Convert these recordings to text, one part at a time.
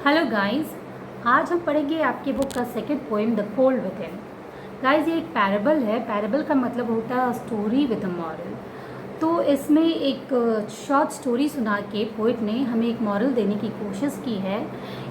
Hello guys, आज हम पढ़ेंगे आपकी बुक का second poem the cold within in. Guys, ये एक पैराबल है। पैराबल का मतलब होता है स्टोरी विद अ मॉरल। तो इसमें एक शॉर्ट स्टोरी सुना के पोइट ने हमें एक मॉरल देने की कोशिश की है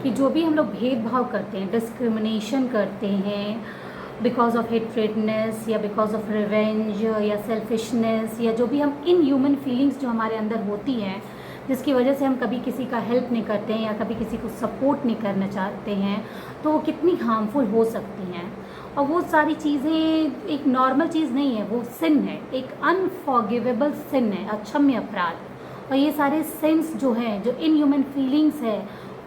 कि जो भी हम लोग भेदभाव करते हैं, डिस्क्रिमिनेशन करते हैं बिकॉज ऑफ हेट्रेडनेस या बिकॉज ऑफ रिवेंज या सेल्फिशनेस, या जो भी हम इन ह्यूमन फीलिंग्स जो हमारे अंदर होती हैं जिसकी वजह से हम कभी किसी का हेल्प नहीं करते हैं या कभी किसी को सपोर्ट नहीं करना चाहते हैं, तो वो कितनी हार्मफुल हो सकती हैं। और वो सारी चीज़ें एक नॉर्मल चीज़ नहीं है, वो सिन है, एक अनफॉरगिवेबल सिन है, अक्षम्य अपराध। और ये सारे सिंस जो हैं, जो इन ह्यूमन फीलिंग्स है,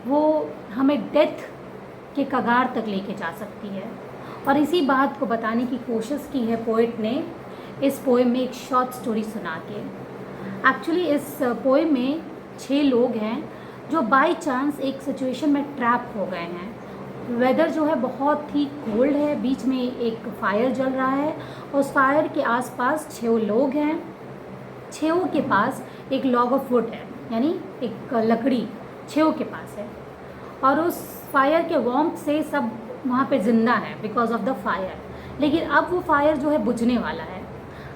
वो हमें डेथ के कगार तक लेके जा सकती है। और इसी बात को बताने की कोशिश की है पोइट ने इस पोएम में एक शॉर्ट स्टोरी सुना के। एक्चुअली इस पोएम में 6 लोग हैं जो बाय चांस एक सिचुएशन में ट्रैप हो गए हैं। वेदर जो है बहुत ही कोल्ड है, बीच में एक फायर जल रहा है, उस फायर के आसपास 6 लोग हैं। 6 के पास एक लॉग ऑफ वुड है, यानी एक लकड़ी 6 के पास है, और उस फायर के वार्मथ से सब वहाँ पे जिंदा है बिकॉज ऑफ द फायर। लेकिन अब वो फायर जो है बुझने वाला है।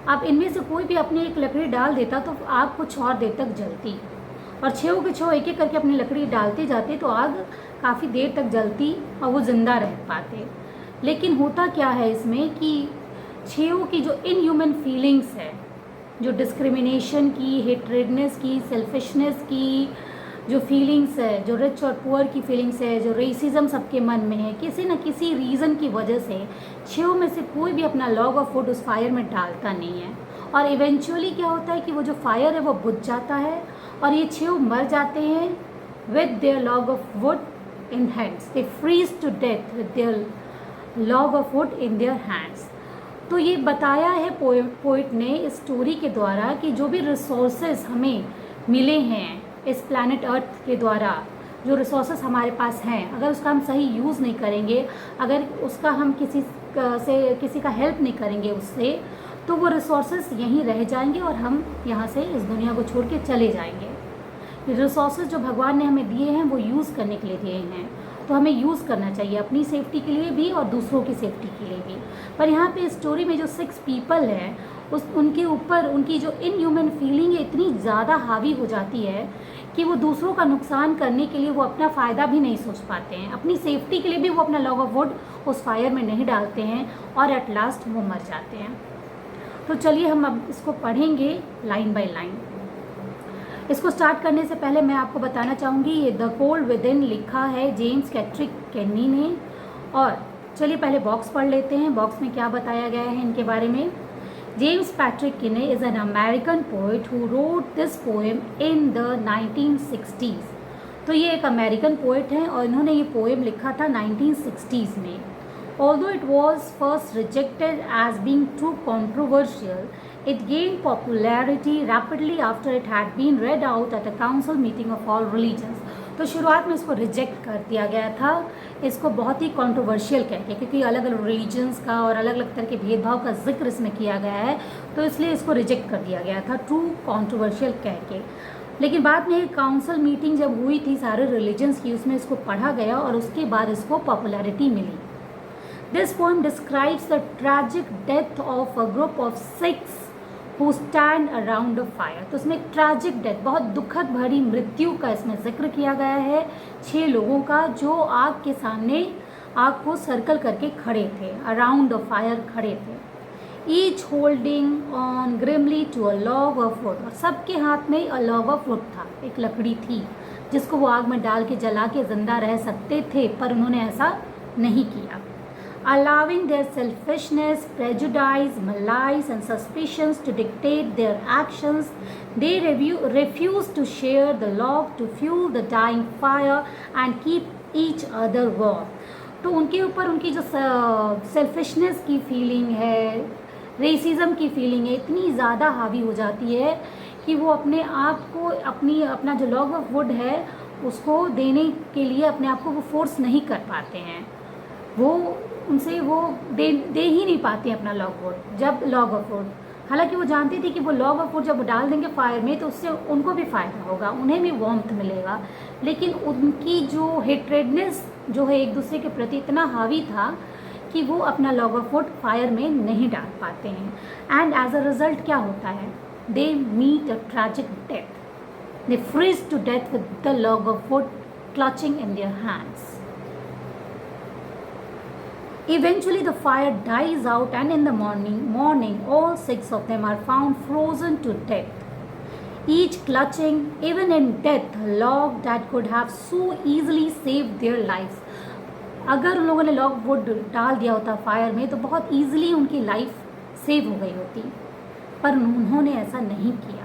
अब इनमें से कोई भी अपनी एक लकड़ी डाल देता तो आग कुछ और देर तक जलती, और 6 के 6 एक एक करके अपनी लकड़ी डालते जाते तो आग काफ़ी देर तक जलती और वो ज़िंदा रह पाते। लेकिन होता क्या है इसमें कि 6 की जो इन ह्यूमन फीलिंग्स है, जो डिस्क्रिमिनेशन की, हेट्रेडनेस की, सेल्फिशनेस की जो फीलिंग्स है, जो रिच और पुअर की फीलिंग्स है, जो रेसिज्म सबके मन में है, किसी न किसी रीज़न की वजह से 6 में से कोई भी अपना लॉग ऑफ वुड उस फायर में डालता नहीं है। और इवेंचुअली क्या होता है कि वो जो फायर है वो बुझ जाता है और ये 6 मर जाते हैं with their log of wood in hands. They freeze to death with their log of wood in their hands. तो ये बताया है पोइट ने इस स्टोरी के द्वारा कि जो भी रिसोर्सेज हमें मिले हैं इस प्लैनेट अर्थ के द्वारा, जो रिसोर्सेज हमारे पास हैं, अगर उसका हम सही यूज़ नहीं करेंगे, अगर उसका हम किसी का हेल्प नहीं करेंगे उससे, तो वो रिसोर्सेज यहीं रह जाएंगे और हम यहाँ से इस दुनिया को छोड़ के चले जाएंगे। रिसोर्सेज जो भगवान ने हमें दिए हैं वो यूज़ करने के लिए दिए हैं, तो हमें यूज़ करना चाहिए अपनी सेफ्टी के लिए भी और दूसरों की सेफ्टी के लिए भी। पर यहाँ पे स्टोरी में जो 6 पीपल हैं उनके ऊपर उनकी जो इन ह्यूमन फीलिंग है इतनी ज़्यादा हावी हो जाती है कि वो दूसरों का नुकसान करने के लिए वो अपना फ़ायदा भी नहीं सोच पाते हैं, अपनी सेफ्टी के लिए भी वो अपना लॉग ऑफ वुड उस फायर में नहीं डालते हैं और एट लास्ट वो मर जाते हैं। तो चलिए हम अब इसको पढ़ेंगे लाइन बाय लाइन। इसको स्टार्ट करने से पहले मैं आपको बताना चाहूँगी ये द कोल्ड विद इन लिखा है जेम्स कैट्रिक केनी ने। और चलिए पहले बॉक्स पढ़ लेते हैं, बॉक्स में क्या बताया गया है इनके बारे में। James Patrick Kinney is an American poet who wrote this poem in the 1960s। तो ये एक अमेरिकन पोइट हैं और इन्होंने ये पोएम लिखा था 1960s में। Although it was first rejected as being too controversial, it gained popularity rapidly after it had been read out at a council meeting of all religions। तो शुरुआत में इसको रिजेक्ट कर दिया गया था, इसको बहुत ही कंट्रोवर्शियल कह के, क्योंकि अलग अलग रिलीजन्स का और अलग अलग तरह के भेदभाव का जिक्र इसमें किया गया है, तो इसलिए इसको रिजेक्ट कर दिया गया था टू कंट्रोवर्शियल कह के। लेकिन बाद में एक काउंसिल मीटिंग जब हुई थी सारे रिलीजन्स की, उसमें इसको पढ़ा गया और उसके बाद इसको पॉपुलैरिटी मिली। This poem describes the tragic death of a group of 6 who stand around a fire। तो इसमें ट्रैजिक डेथ, बहुत दुखद भरी मृत्यु का इसमें जिक्र किया गया है 6 लोगों का जो आग के सामने आग को सर्कल करके खड़े थे, अराउंड द फायर खड़े थे। Each holding on grimly to a log of wood. और सबके हाथ में अ लॉग ऑफ वुड था, एक लकड़ी थी जिसको वो आग में डाल के जला के जिंदा रह सकते थे, पर उन्होंने ऐसा नहीं किया। Allowing their selfishness, prejudice, malice and suspicions to dictate their actions, they refuse to share the log to fuel the dying fire and keep each other warm। तो उनके ऊपर उनकी जो सेल्फिशनेस की फीलिंग है, रेसिज्म की फीलिंग है, इतनी ज़्यादा हावी हो जाती है कि वो अपने आप को अपना जो लॉग ऑफ वुड है उसको देने के लिए अपने आप को वो फोर्स नहीं कर पाते हैं, वो उनसे वो दे ही नहीं पाते अपना लॉग ऑफ वुड। जब लॉग ऑफ वुड हालांकि वो जानते थे कि वो लॉग ऑफ वुड जब डाल देंगे फायर में तो उससे उनको भी फ़ायदा होगा, उन्हें भी वार्मथ मिलेगा, लेकिन उनकी जो हेट्रेडनेस जो है एक दूसरे के प्रति इतना हावी था कि वो अपना लॉग ऑफ वुड फायर में नहीं डाल पाते हैं। एंड एज अ रिजल्ट क्या होता है, they meet a tragic death, they freeze to death with the log of wood clutching in their hands. Eventually the fire dies out and in the morning all 6 of them are found frozen to death, each clutching even in death a log that could have so easily saved their lives। अगर उन लोगों ने log would डाल दिया होता fire में तो बहुत ईजिली उनकी लाइफ सेव हो गई होती, पर उन्होंने ऐसा नहीं किया।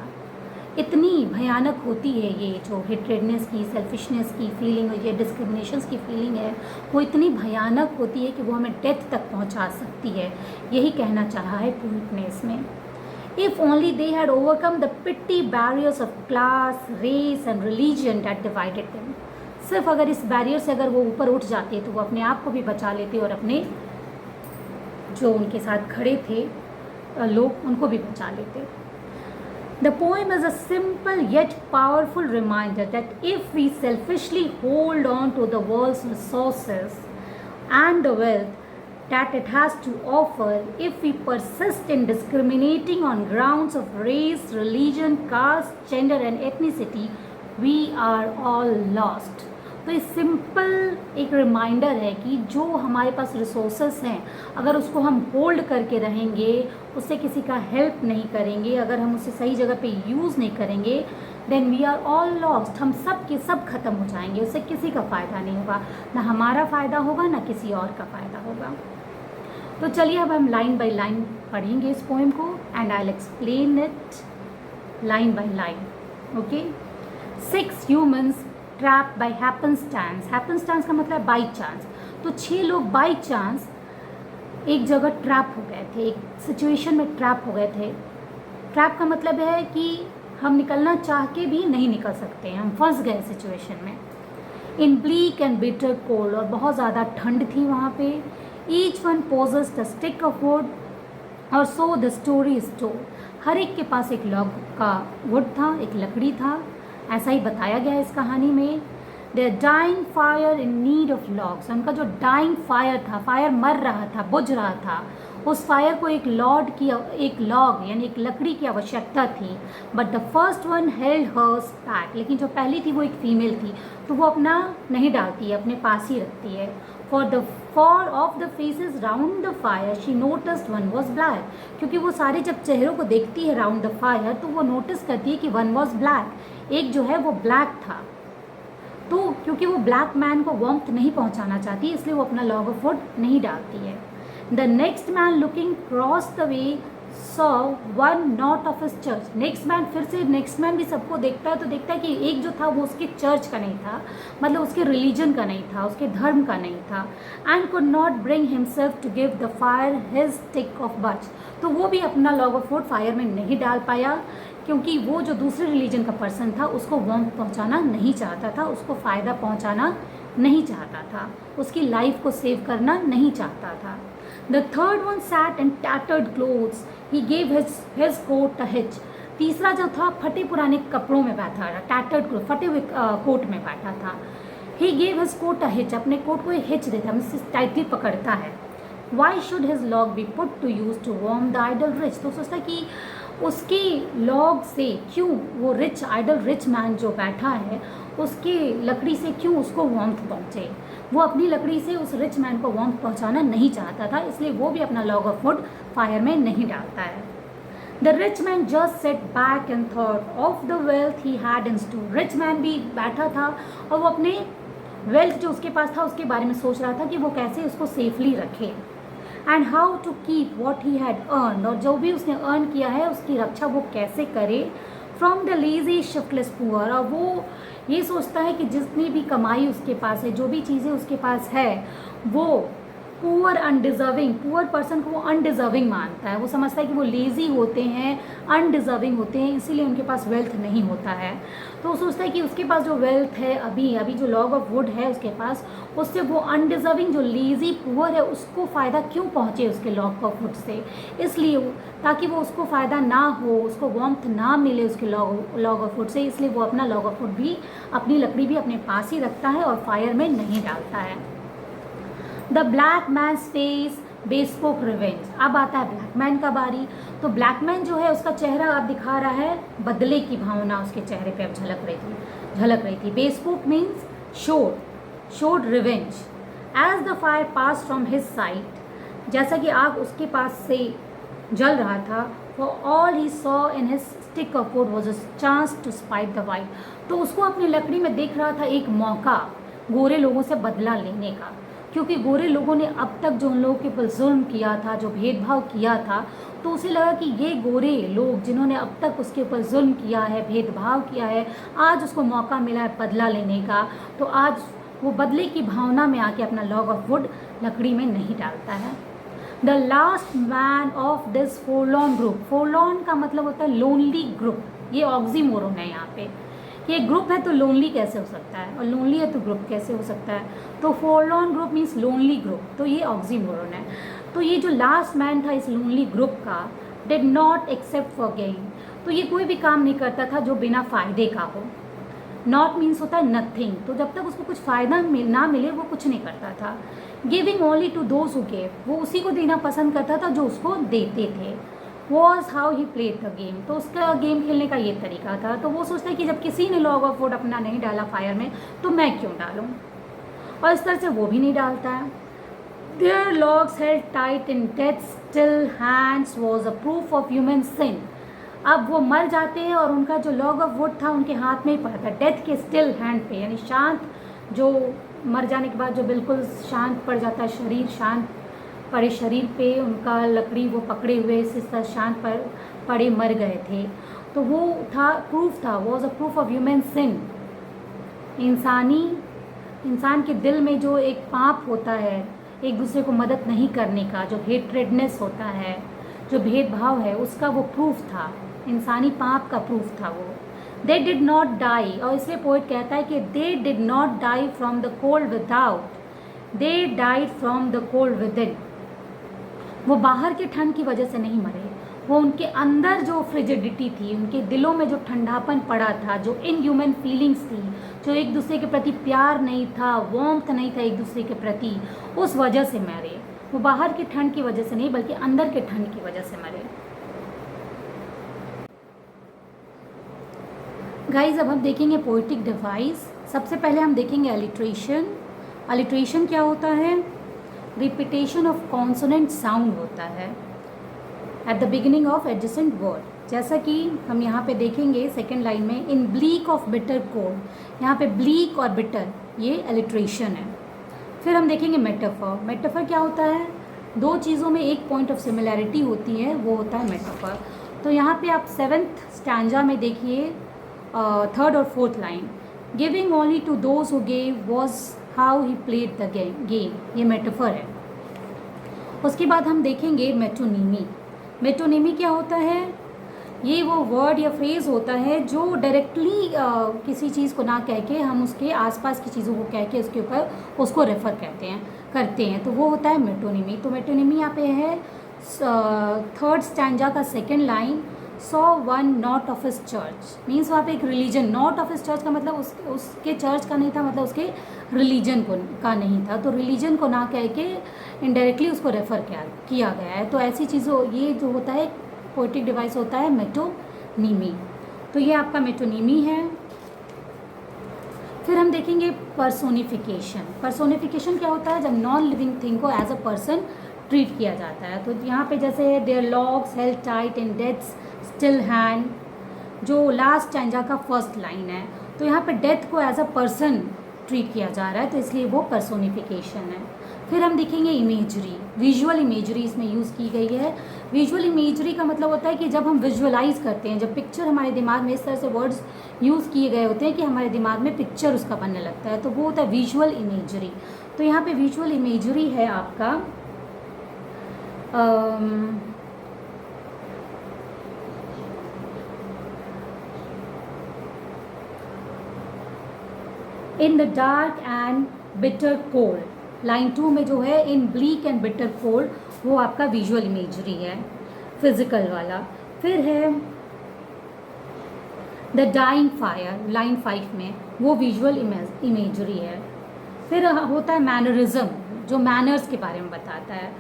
इतनी भयानक होती है ये जो हेट्रेडनेस की, सेल्फिशनेस की फीलिंग, ये डिस्क्रिमिनेशंस की फीलिंग है, वो इतनी भयानक होती है कि वो हमें डेथ तक पहुंचा सकती है। यही कहना चाहा है पोएट ने इसमें। If only they had overcome the petty barriers of class, race and religion that divided them. सिर्फ अगर इस बैरियर से अगर वो ऊपर उठ जाते तो वो अपने आप को भी बचा लेते और अपने जो उनके साथ खड़े थे लोग उनको भी बचा लेते। The poem is a simple yet powerful reminder that if we selfishly hold on to the world's resources and the wealth that it has to offer, if we persist in discriminating on grounds of race, religion, caste, gender and ethnicity, we are all lost। तो ये simple एक reminder है कि जो हमारे पास resources हैं अगर उसको हम होल्ड करके रहेंगे, उससे किसी का हेल्प नहीं करेंगे, अगर हम उसे सही जगह पे यूज़ नहीं करेंगे, then we are all lost. हम सब के सब ख़त्म हो जाएंगे, उससे किसी का फ़ायदा नहीं होगा, ना हमारा फ़ायदा होगा ना किसी और का फ़ायदा होगा। तो चलिए अब हम लाइन बाय लाइन पढ़ेंगे इस पोएम को and I will explain it line by line. Okay. 6 humans trapped by happenstance. Happenstance का मतलब बाई चांस। तो 6 लोग बाई चांस एक जगह ट्रैप हो गए थे, एक सिचुएशन में ट्रैप हो गए थे। ट्रैप का मतलब है कि हम निकलना चाह के भी नहीं निकल सकते, हम फंस गए सिचुएशन में। In bleak and bitter cold, और बहुत ज़्यादा ठंड थी वहाँ पे। Each one possesses the stick of wood और so the story is told. हर एक के पास एक लॉग का वुड था, एक लकड़ी था, ऐसा ही बताया गया है इस कहानी में। Their dying fire in need of logs. उनका जो डाइंग फायर था, फायर मर रहा था, बुझ रहा था, उस फायर को एक लॉग यानी एक लकड़ी की आवश्यकता थी। But the first one held hers back. लेकिन जो पहली थी वो एक फीमेल थी, तो वो अपना नहीं डालती है, अपने पास ही रखती है। For of the faces round the fire she noticed one was black. क्योंकि वो सारे जब चेहरों को देखती है राउंड द फायर तो वो नोटिस करती है कि वन वॉज ब्लैक, एक जो है वो ब्लैक था। तो क्योंकि वो ब्लैक मैन को वार्मथ नहीं पहुंचाना चाहती इसलिए वो अपना लॉग ऑफ वुड नहीं डालती है। The next man looking cross the way saw one not of his church. Next man, फिर से नेक्स्ट मैन भी सबको देखता है तो देखता है कि एक जो था वो उसके चर्च का नहीं था, मतलब उसके रिलीजन का नहीं था, उसके धर्म का नहीं था। And could not bring himself to give the fire his stick of birch. तो वो भी अपना लॉग ऑफ वुड फायर में नहीं डाल पाया क्योंकि वो जो दूसरे रिलीजन का पर्सन था उसको वार्मथ पहुंचाना नहीं चाहता था, उसको फ़ायदा पहुंचाना नहीं चाहता था, उसकी लाइफ को सेव करना नहीं चाहता था। The third one sat in tattered clothes, he gave his coat a hitch. तीसरा जो था फटे पुराने कपड़ों में बैठा था, टैटर्ड क्लोथ, फटे हुए कोट में बैठा था। He gave his coat a hitch, अपने कोट को हिच देता है, मतलब टाइटली पकड़ता है। Why should his log be put to use to warm the idle rich. तो सोचता कि उसके लॉग से क्यों वो रिच आइडल रिच मैन जो बैठा है उसके लकड़ी से क्यों उसको वार्मथ पहुँचे। वो अपनी लकड़ी से उस रिच मैन को वार्मथ पहुँचाना नहीं चाहता था, इसलिए वो भी अपना लॉग ऑफ वुड फायर में नहीं डालता है। The rich man just set back and thought of the wealth he had in store. Rich man भी बैठा था और वो अपने वेल्थ जो उसके पास था उसके बारे में सोच रहा था कि वो कैसे उसको सेफली रखे। And how to keep what he had earned, और जो भी उसने अर्न किया है उसकी रक्षा वो कैसे करे। फ्रॉम द लेजी शिफ्टलेस पुअर, और वो ये सोचता है कि जितनी भी कमाई उसके पास है, जो भी चीज़ें उसके पास है, वो पुअर अनडिज़र्विंग, पुअर पर्सन को वो अनडिज़र्विंग मानता है, वो समझता है कि वो लेज़ी होते हैं, अनडिज़र्विंग होते हैं, इसीलिए उनके पास वेल्थ नहीं होता है। तो वो सोचता है कि उसके पास जो वेल्थ है अभी जो लॉग ऑफ वुड है उसके पास, उससे वो अनडिज़र्विंग जो लेज़ी पुअर है उसको फ़ायदा क्यों पहुँचे उसके लॉग ऑफ वुड से, इसलिए ताकि वो उसको फ़ायदा ना हो, उसको वार्मथ ना मिले उसके लॉग ऑफ वुड से, इसलिए वो अपना लॉग ऑफ वुड भी, अपनी लकड़ी भी अपने पास ही रखता है और फायर में नहीं डालता है। The black man face bespoke revenge. अब आता है ब्लैक मैन का बारी। तो ब्लैक मैन जो है उसका चेहरा अब दिखा रहा है, बदले की भावना उसके चेहरे पे अब झलक रही थी। Bespoke means showed revenge as the fire pass from his sight, जैसा कि आग उसके पास से जल रहा था। For all he saw in his stick of wood was a chance to spite the white. तो उसको अपनी लकड़ी में देख रहा था एक मौका गोरे लोगों से बदला लेने का, क्योंकि गोरे लोगों ने अब तक जो उन लोगों के ऊपर जुल्म किया था, जो भेदभाव किया था, तो उसे लगा कि ये गोरे लोग जिन्होंने अब तक उसके ऊपर जुल्म किया है, भेदभाव किया है, आज उसको मौका मिला है बदला लेने का। तो आज वो बदले की भावना में आके अपना लॉग ऑफ वुड लकड़ी में नहीं डालता है। The last man of this forlorn group. Forlorn का मतलब होता है लोनली ग्रुप, ये ऑक्सीमोरोन है यहाँ पे। ये ग्रुप है तो लोनली कैसे हो सकता है, और लोनली है तो ग्रुप कैसे हो सकता है। तो फोरलॉर्न ग्रुप मीन्स लोनली ग्रुप, तो ये ऑक्सीमोरोन है। तो ये जो लास्ट मैन था इस लोनली ग्रुप का, did not except for gain, तो ये कोई भी काम नहीं करता था जो बिना फ़ायदे का हो। नॉट मीन्स होता है नथिंग, तो जब तक उसको कुछ फ़ायदा ना मिले वो कुछ नहीं करता था। Giving only to those who gave, वो उसी को देना पसंद करता था जो उसको देते थे। Was how he played the game, तो उसका गेम खेलने का ये तरीका था। तो वो सोचता है कि जब किसी ने लॉग ऑफ वुड अपना नहीं डाला फायर में, तो मैं क्यों डालूं, और इस तरह से वो भी नहीं डालता है। Their logs held tight in death still hands was a proof of human sin. अब वो मर जाते हैं और उनका जो लॉग ऑफ वुड था उनके हाथ में ही पड़ा था, डेथ के स्टिल हैंड पे, यानी शांत, जो मर जाने के बाद जो बिल्कुल शांत पड़ जाता है शरीर, शांत पड़े शरीर पे उनका लकड़ी वो पकड़े हुए इस तरह शांत पड़े मर गए थे। तो वो था, प्रूफ था, was a proof of human sin. इंसान के दिल में जो एक पाप होता है, एक दूसरे को मदद नहीं करने का, जो हेट्रेडनेस होता है, जो भेदभाव है, उसका वो प्रूफ था, इंसानी पाप का प्रूफ था वो। दे डिड नॉट डाई, और इसलिए पोइट कहता है कि they did not die from the cold without, they died from the cold within इन। वो बाहर के ठंड की वजह से नहीं मरे, वो उनके अंदर जो फ्रिजिडिटी थी, उनके दिलों में जो ठंडापन पड़ा था, जो इनह्यूमन फीलिंग्स थी, जो एक दूसरे के प्रति प्यार नहीं था, वार्मथ नहीं था एक दूसरे के प्रति, उस वजह से मरे। वो बाहर की ठंड की वजह से नहीं बल्कि अंदर के ठंड की वजह से मरे। गाइज अब हम देखेंगे पोइटिक डिवाइस। सबसे पहले हम देखेंगे अलिट्रेशन। अलिट्रेशन क्या होता है? रिपीटेशन ऑफ कॉन्सोनेंट साउंड होता है at the beginning of adjacent word. जैसा कि हम यहाँ पे देखेंगे सेकेंड लाइन में, in bleak of bitter cold, यहाँ पे ब्लीक और बिटर ये अलिट्रेशन है। फिर हम देखेंगे मेटाफर। मेटाफर क्या होता है? दो चीज़ों में एक पॉइंट ऑफ सिमिलैरिटी होती है, वो होता है मेटाफर। तो यहाँ पे आप 7th स्टैंजा में देखिए 3rd और 4th line, giving only to those who gave was how he played the game, ये मेटाफर है। उसके बाद हम देखेंगे मेटोनिमी। मेटोनिमी क्या होता है? ये वो वर्ड या फ्रेज़ होता है जो डायरेक्टली किसी चीज़ को ना कह के हम उसके आसपास की चीज़ों को कह के उसके ऊपर उसको रेफ़र करते हैं, तो वो होता है मेटोनिमी। तो मेटोनिमी यहाँ पे है 3rd स्टैंजा का 2nd line, saw one not of his church, means वहाँ पे एक religion, not of his church का मतलब उसके चर्च का नहीं था, मतलब उसके रिलीजन का नहीं था। तो रिलीजन को ना कह के इनडायरेक्टली उसको रेफ़र किया गया है। तो ऐसी चीज़ों, ये जो होता है पोइटिक डिवाइस होता है मेटोनिमी। तो ये आपका मेटोनिमी है। फिर हम देखेंगे पर्सोनिफिकेशन। पर्सोनिफिकेशन क्या होता है? जब नॉन लिविंग थिंग को एज अ पर्सन ट्रीट किया जाता है। तो यहाँ पे जैसे their logs held tight in death's still hand, जो लास्ट स्टैंजा का 1st लाइन है, तो यहाँ पे डेथ को एज अ पर्सन ट्रीट किया जा रहा है, तो इसलिए वो पर्सोनिफिकेशन है। फिर हम देखेंगे इमेजरी, विजुअल इमेजरी इसमें यूज़ की गई है। विजुअल इमेजरी का मतलब होता है कि जब हम विजुअलाइज करते हैं, जब पिक्चर हमारे दिमाग में इस तरह से वर्ड्स यूज़ किए गए होते हैं कि हमारे दिमाग में पिक्चर उसका बनने लगता है, तो वो होता है विजुअल इमेजरी। तो यहाँ पे विजुअल इमेजरी है आपका in the dark and bitter cold. Line 2 में जो है इन ब्लीक एंड बिटर कोल्ड, वो आपका विजुअल इमेजरी है, फिजिकल वाला। फिर है द डाइंग फायर, लाइन 5 में, वो विजुअल इमेजरी है। फिर होता है मैनरिज्म, जो मैनर्स के बारे में बताता है,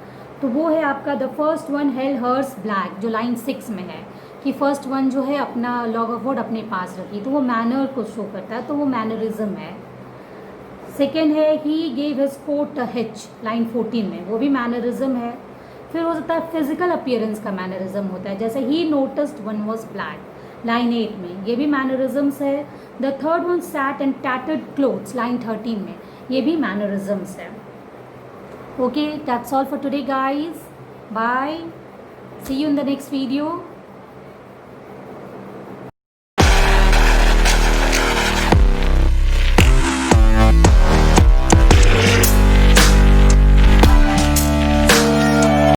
तो वो है आपका the first one held hers back, जो लाइन 6 में है, कि फर्स्ट वन जो है अपना लॉग ऑफ वर्ड अपने पास रखी, तो वो मैनर को शो करता है, तो वो मैनरिज्म है। सेकेंड है he gave his coat a hitch, line 14 में, वो भी मैनरिज्म है। फिर हो सकता है फिजिकल अपीयरेंस का मैनरिज्म होता है, जैसे he noticed one was black, line 8 में, ये भी मैनरिज्म्स है। The third one sat and tattered clothes, line 13 में, ये भी मैनरिज्म्स है। Okay, that's all for today guys, bye, see you in the next video.